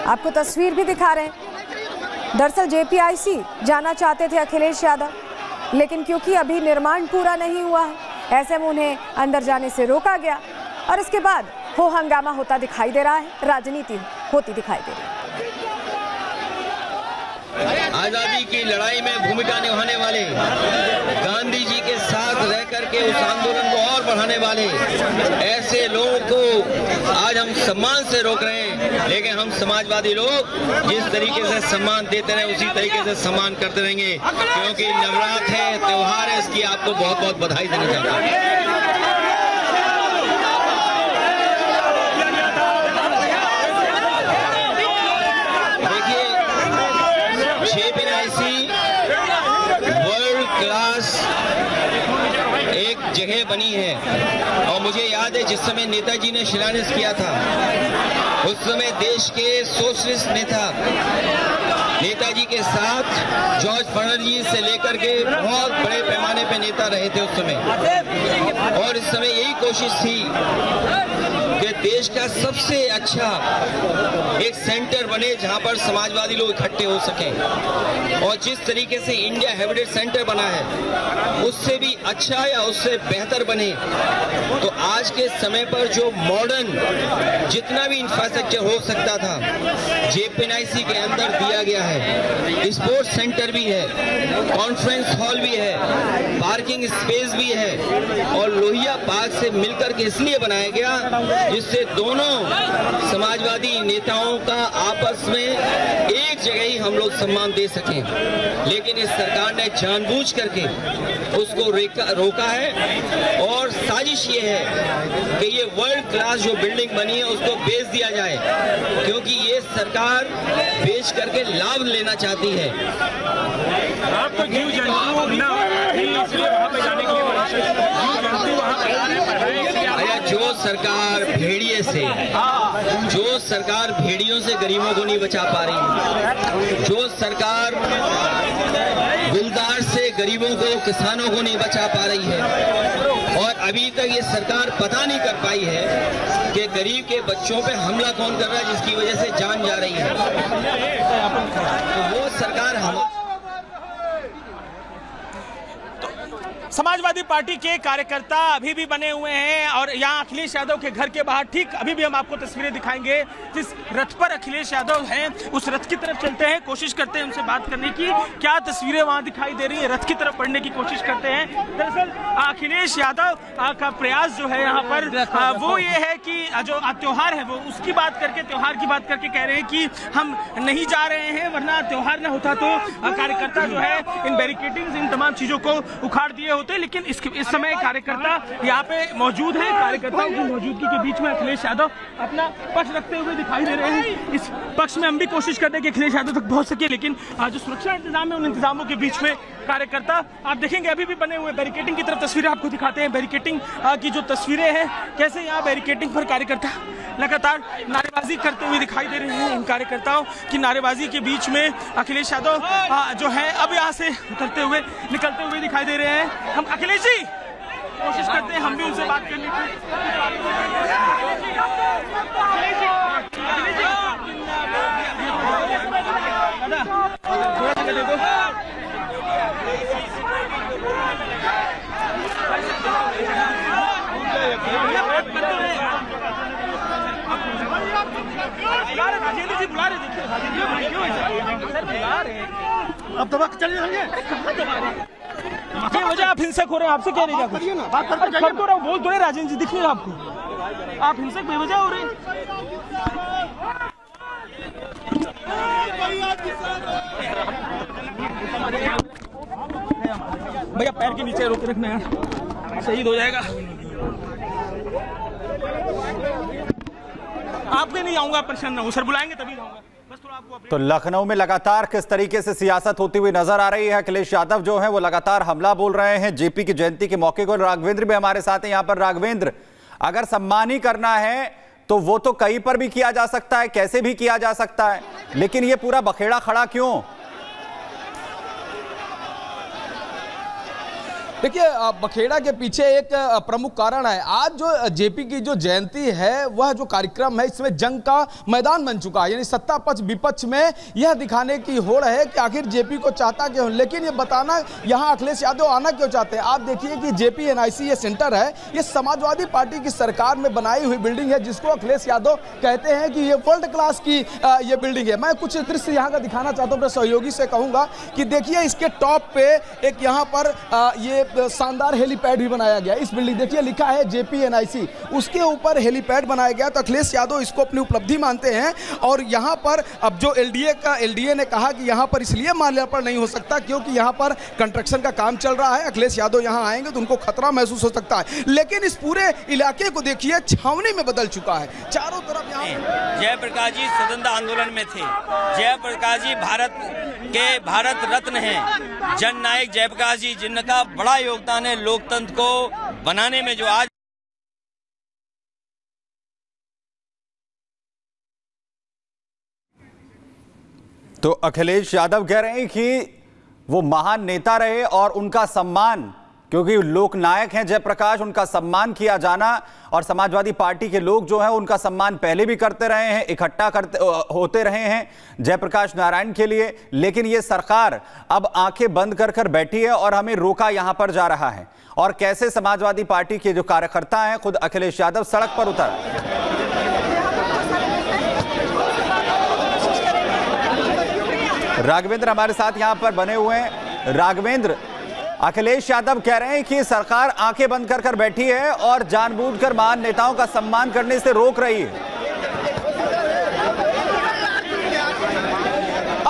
आपको तस्वीर भी दिखा रहे हैं। दरअसल जेपीआईसी जाना चाहते थे अखिलेश यादव, लेकिन क्योंकि अभी निर्माण पूरा नहीं हुआ है, ऐसे में उन्हें अंदर जाने से रोका गया और इसके बाद हो हंगामा होता दिखाई दे रहा है, राजनीति होती दिखाई दे रही है। आजादी की लड़ाई में भूमिका निभाने वाले, गांधी जी के साथ रह करके उस आंदोलन को और बढ़ाने वाले ऐसे लोगों को आज हम सम्मान से रोक रहे हैं, लेकिन हम समाजवादी लोग जिस तरीके से सम्मान देते रहे उसी तरीके से सम्मान करते रहेंगे, क्योंकि नवरात्र है, त्योहार है, इसकी आपको बहुत बहुत बधाई देना चाहता हूँ। जगह बनी है और मुझे याद है जिस समय नेताजी ने शिलान्यास किया था, उस समय देश के सोशलिस्ट नेता नेताजी के साथ जॉर्ज फर्नांडिस से लेकर के बहुत बड़े पैमाने पे नेता रहे थे उस समय, और इस समय यही कोशिश थी कि देश का सबसे अच्छा एक सेंटर बने जहां पर समाजवादी लोग इकट्ठे हो सकें, और जिस तरीके से इंडिया हैबिटेट सेंटर बना है उससे भी अच्छा या उससे बेहतर बने। तो आज के समय पर जो मॉडर्न जितना भी इंफ्रास्ट्रक्चर हो सकता था जेपीआईसी के अंदर दिया गया है, स्पोर्ट्स सेंटर भी है, कॉन्फ्रेंस हॉल भी है, पार्किंग स्पेस भी है, और लोहिया पार्क से मिलकर के इसलिए बनाया गया जिससे दोनों समाजवादी नेताओं का आपस में एक जगह ही हम लोग सम्मान दे सकें। लेकिन इस सरकार ने जानबूझ करके उसको रोका है, और साजिश ये है कि ये वर्ल्ड क्लास जो बिल्डिंग बनी है उसको बेच दिया जाए, क्योंकि ये सरकार बेच करके लाभ लेना चाहती है। आपको जीव जंतु ना इसलिए वहां पे जाने के लिए जो सरकार भेड़िए से, जो सरकार भेड़ियों से गरीबों को नहीं बचा पा रही, जो सरकार गुलदार से गरीबों को, किसानों को नहीं बचा पा रही है, और अभी तक ये सरकार पता नहीं कर पाई है कि गरीब के बच्चों पे हमला कौन कर रहा है जिसकी वजह से जान जा रही है, तो वो सरकार हम समाजवादी पार्टी के कार्यकर्ता अभी भी बने हुए हैं, और यहाँ अखिलेश यादव के घर के बाहर ठीक अभी भी हम आपको तस्वीरें दिखाएंगे। जिस रथ पर अखिलेश यादव हैं उस रथ की तरफ चलते हैं, कोशिश करते हैं उनसे बात करने की। क्या तस्वीरें वहाँ दिखाई दे रही है, रथ की तरफ बढ़ने की कोशिश करते हैं। दरअसल अखिलेश यादव का प्रयास जो है यहाँ पर वो ये है कि जो त्योहार है वो उसकी बात करके, त्योहार की बात करके कह रहे हैं कि हम नहीं जा रहे हैं, वरना त्योहार न होता तो कार्यकर्ता जो है इन बैरिकेडिंग, इन तमाम चीजों को उखाड़ दिए होते। लेकिन इस समय कार्यकर्ता यहाँ पे मौजूद है, कार्यकर्ताओं की मौजूदगी के बीच में अखिलेश यादव अपना पक्ष रखते हुए दिखाई दे रहे हैं। इस पक्ष में हम भी कोशिश करते हैं कि अखिलेश यादव तक पहुंच सके, लेकिन जो सुरक्षा इंतजाम है उन इंतजामों के बीच में कार्यकर्ता आप देखेंगे अभी भी बने हुए। बैरिकेडिंग की तरफ तस्वीरें आपको दिखाते हैं, बैरिकेडिंग की जो तस्वीरें हैं, कैसे यहाँ बैरिकेडिंग पर कार्यकर्ता लगातार नारेबाजी करते हुए दिखाई दे रहे हैं। इन कार्यकर्ताओं की नारेबाजी के बीच में अखिलेश यादव जो है अब यहाँ से उतरते हुए, निकलते हुए दिखाई दे रहे हैं। हम अखिलेश जी कोशिश करते हैं हम भी उनसे बात करने की। थोड़ा सा देखो, राजेंद्र जी बुला रहे, देखिए अब दबा चले जाएंगे। ये वजह आप हिंसक हो रहे हैं, आपसे कह रहे हैं कुछ बोल दो राजेंद्र जी, दिख नहीं रहा आपको, आप हिंसक बेवजह हो रहे हैं। भैया पैर के नीचे रोके रखना है, शहीद हो जाएगा। आपके नहीं आऊंगा, परेशान ना हो सर, बुलाएंगे तभी जाऊंगा। तो लखनऊ में लगातार किस तरीके से सियासत होती हुई नजर आ रही है। अखिलेश यादव जो है वो लगातार हमला बोल रहे हैं जेपी की जयंती के मौके को। राघवेंद्र भी हमारे साथ हैं यहाँ पर। राघवेंद्र, अगर सम्मान ही करना है तो वो तो कहीं पर भी किया जा सकता है, कैसे भी किया जा सकता है, लेकिन ये पूरा बखेड़ा खड़ा क्यों? देखिए, बखेड़ा के पीछे एक प्रमुख कारण है। आज जो जेपी की जो जयंती है, वह जो कार्यक्रम है, इसमें जंग का मैदान बन चुका है। यानी सत्ता पक्ष विपक्ष में यह दिखाने की होड़ है कि आखिर जेपी को चाहता क्यों, लेकिन ये बताना यहाँ अखिलेश यादव आना क्यों चाहते हैं। आप देखिए कि जेपी एनआईसी ये सेंटर है, ये समाजवादी पार्टी की सरकार में बनाई हुई बिल्डिंग है, जिसको अखिलेश यादव कहते हैं कि ये वर्ल्ड क्लास की ये बिल्डिंग है। मैं कुछ दृश्य यहाँ का दिखाना चाहता हूँ, अपने सहयोगी से कहूँगा कि देखिए, इसके टॉप पे एक यहाँ पर ये शानदार हेलीपैड भी बनाया गया। इस बिल्डिंग देखिए, लिखा है जेपी एनआईसी, उसके ऊपर हेलीपैड बनाया गया। तो अखिलेश यादव इसको अपनी उपलब्धि मानते हैं। और यहाँ पर अब जो एलडीए ने कहा कि यहाँ पर इसलिए माल्यार्पण नहीं हो सकता क्योंकि यहाँ पर कंस्ट्रक्शन का काम चल रहा है। अखिलेश यादव यहाँ आएंगे तो उनको खतरा महसूस हो सकता है। लेकिन इस पूरे इलाके को देखिए, छावनी में बदल चुका है। चारों तरफ यहाँ जयप्रकाश जी स्वतंत्रता आंदोलन में थे। जयप्रकाश जी भारत रत्न हैं, जननायक जयप्रकाश जी, जिनका बड़ा योगदान है लोकतंत्र को बनाने में। जो आज तो अखिलेश यादव कह रहे हैं कि वो महान नेता रहे और उनका सम्मान, क्योंकि लोकनायक हैं जयप्रकाश, उनका सम्मान किया जाना, और समाजवादी पार्टी के लोग जो हैं उनका सम्मान पहले भी करते रहे हैं, इकट्ठा होते रहे हैं जयप्रकाश नारायण के लिए। लेकिन ये सरकार अब आंखें बंद कर बैठी है और हमें रोका यहां पर जा रहा है। और कैसे समाजवादी पार्टी के जो कार्यकर्ता हैं, खुद अखिलेश यादव सड़क पर उतर। राघवेंद्र हमारे साथ यहां पर बने हुए हैं। राघवेंद्र, अखिलेश यादव कह रहे हैं कि सरकार आंखें बंद कर बैठी है और जानबूझकर महान नेताओं का सम्मान करने से रोक रही है।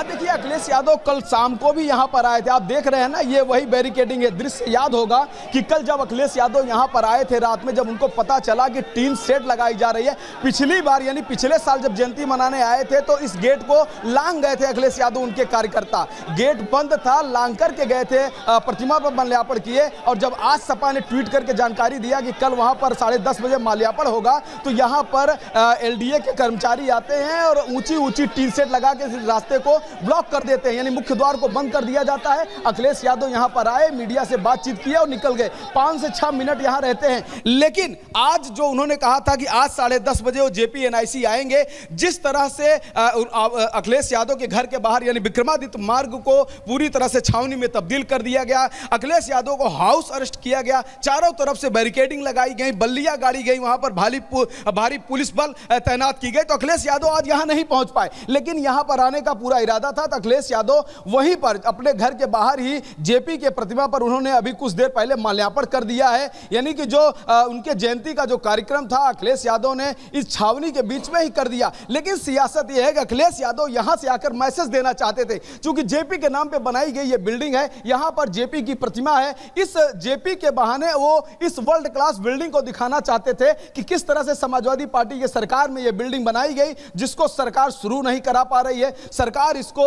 देखिए, अखिलेश यादव कल शाम को भी यहां पर आए थे। आप देख रहे हैं ना, ये वही बैरिकेडिंग है। दृश्य याद होगा कि कल जब अखिलेश यादव यहां पर आए थे रात में, जब उनको पता चला कि टीन सेट लगाई जा रही है, पिछली बार यानी पिछले साल जब जयंती मनाने आए थे तो इस गेट को लांग गए थे अखिलेश यादव, उनके कार्यकर्ता। गेट बंद था, लांग करके गए थे, प्रतिमा पर माल्यार्पण किए। और जब आज सपा ने ट्वीट करके जानकारी दिया कि कल वहां पर 10:30 बजे माल्यार्पण होगा, तो यहां पर एलडीए के कर्मचारी आते हैं और ऊंची टीन सेट लगा के रास्ते को ब्लॉक कर देते हैं, यानी मुख्य द्वार को बंद कर दिया जाता है। अखिलेश यादव यहां पर आए, मीडिया से बातचीत किया और निकल गए। 5 से 6 मिनट यहां रहते हैं। लेकिन आज जो उन्होंने कहा था कि आज 10:30 बजे वो जेपी एनआईसी आएंगे, जिस तरह से अखिलेश यादव के घर के बाहर यानी विक्रमादित्य मार्ग को पूरी तरह से छावनी में तब्दील कर दिया गया। अखिलेश यादव को हाउस अरेस्ट किया गया, चारों तरफ से बैरिकेडिंग लगाई गई, बल्लियां गाड़ी गई, वहां पर भारी पुलिस बल तैनात की गई। तो अखिलेश यादव आज यहां नहीं पहुंच पाए, लेकिन यहां पर आने का पूरा इरादा था। अखिलेश यादव वहीं पर अपने घर के बाहर ही जेपी के प्रतिमा पर उन्होंने अभी कुछ देर पहले माल्यार्पण कर दिया है। यानी कि जो उनके जयंती का जो कार्यक्रम था, अखिलेश यादव ने इस छावनी के बीच में ही कर दिया। लेकिन सियासत यह है कि अखिलेश यादव यहां से आकर मैसेज देना चाहते थे, क्योंकि जेपी के नाम पे बनाई गई ये बिल्डिंग है, यहां पर जेपी की प्रतिमा है। इस जेपी के बहाने वो इस वर्ल्ड क्लास बिल्डिंग को दिखाना चाहते थे कि किस तरह से समाजवादी पार्टी की सरकार में यह बिल्डिंग बनाई गई, जिसको सरकार शुरू नहीं करा पा रही है। सरकार इसको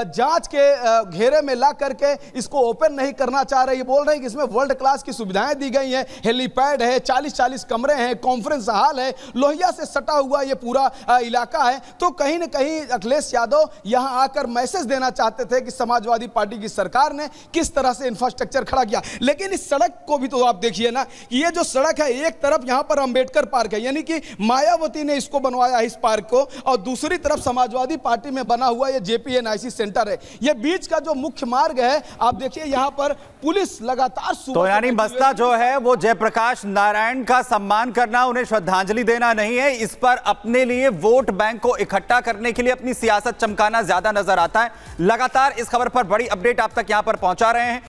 जांच के घेरे में ला करके इसको ओपन नहीं करना चाह रही है। बोल रहे हैं कि इसमें वर्ल्ड क्लास की सुविधाएं दी गई हैं, हेलीपैड है, 40-40 कमरे हैं, कॉन्फ्रेंस हॉल है, लोहिया से सटा हुआ ये पूरा इलाका है। तो कहीं ना कहीं अखिलेश यादव यहां आकर मैसेज देना चाहते थे कि समाजवादी पार्टी की सरकार ने किस तरह से इंफ्रास्ट्रक्चर खड़ा किया। लेकिन इस सड़क को भी तो आप देखिए ना कि ये जो सड़क है, एक तरफ यहां पर अंबेडकर पार्क है, यानी कि मायावती ने इसको बनवाया इस पार्क को, और दूसरी तरफ समाजवादी पार्टी में बना हुआ ये जेपी एनआईसी सेंटर है। ये बीच का जो मुख्य मार्ग है, आप देखिए यहां पर पुलिस लगातार। तो यानी मसला जो है वो जयप्रकाश नारायण का सम्मान करना, उन्हें श्रद्धांजलि देना नहीं है, इस पर अपने लिए वोट बैंक को इकट्ठा करने के लिए अपनी सियासत चमकाना ज्यादा नजर आता है। लगातार इस खबर पर बड़ी अपडेट आप तक यहां पर पहुंचा रहे हैं।